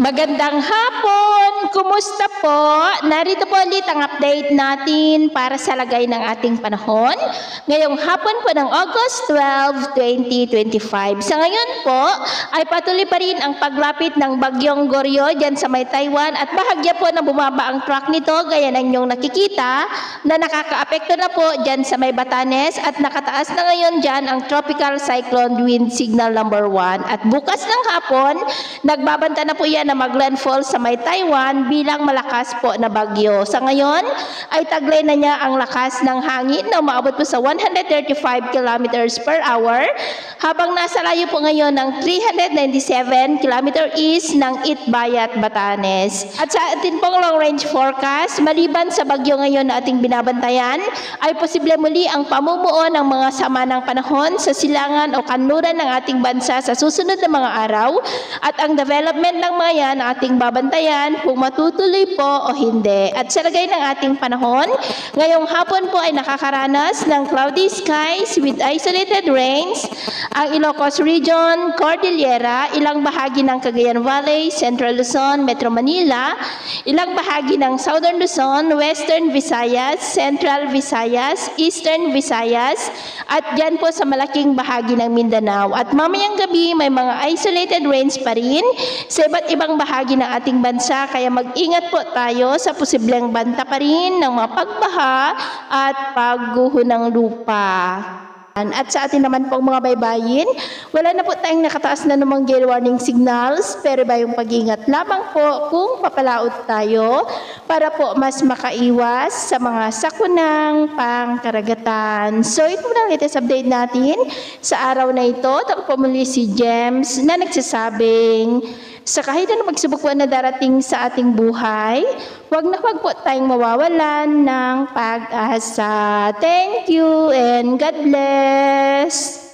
Magandang hapon! Kumusta po? Narito po ulit ang update natin para sa lagay ng ating panahon. Ngayong hapon po ng August 12, 2025. Sa ngayon po ay patuloy pa rin ang paglapit ng Bagyong Goryo dyan sa may Taiwan at bahagya po na bumaba ang track nito gaya ng inyong nakikita na nakakaapekto na po dyan sa may Batanes at nakataas na ngayon dyan ang Tropical Cyclone Wind Signal number 1 at bukas ng hapon nagbabanta na po yan na maglandfall sa may Taiwan bilang malakas po na bagyo. Sa ngayon ay taglay na niya ang lakas ng hangin na umaabot po sa 135 kilometers per hour habang nasa layo po ngayon ng 397 kilometer east ng Itbayat, Batanes. At sa atin pong long range forecast, maliban sa bagyo ngayon na ating binabantayan, ay posible muli ang pamumuo ng mga sama ng panahon sa silangan o kanluran ng ating bansa sa susunod na mga araw at ang development ng mga yan ating babantayan kung matutuloy po o hindi. At sa lagay ng ating panahon, ngayong hapon po ay nakakaranas ng cloudy skies with isolated rains ang Ilocos Region, Cordillera, ilang bahagi ng Cagayan Valley, Central Luzon, Metro Manila, ilang bahagi ng Southern Luzon, Western Visayas, Central Visayas, Eastern Visayas, at dyan po sa malaking bahagi ng Mindanao. At mamayang gabi may mga isolated rains pa rin sa iba't ibang bahagi ng ating bansa, kaya mag-ingat po tayo sa posibleng banta pa rin ng mga pagbaha at pagguho ng lupa. At sa atin naman pong mga baybayin, wala na po tayong nakataas na namang gale warning signals, pero bayong pag-ingat lamang po kung papalaot tayo para po mas makaiwas sa mga sakunang pangkaragatan. So ito na ang latest update natin sa araw na ito. Ako po muli si James na nagsasabing sa kahit na magsubok po na darating sa ating buhay, huwag po tayong mawawalan ng pag-asa. Thank you and God bless!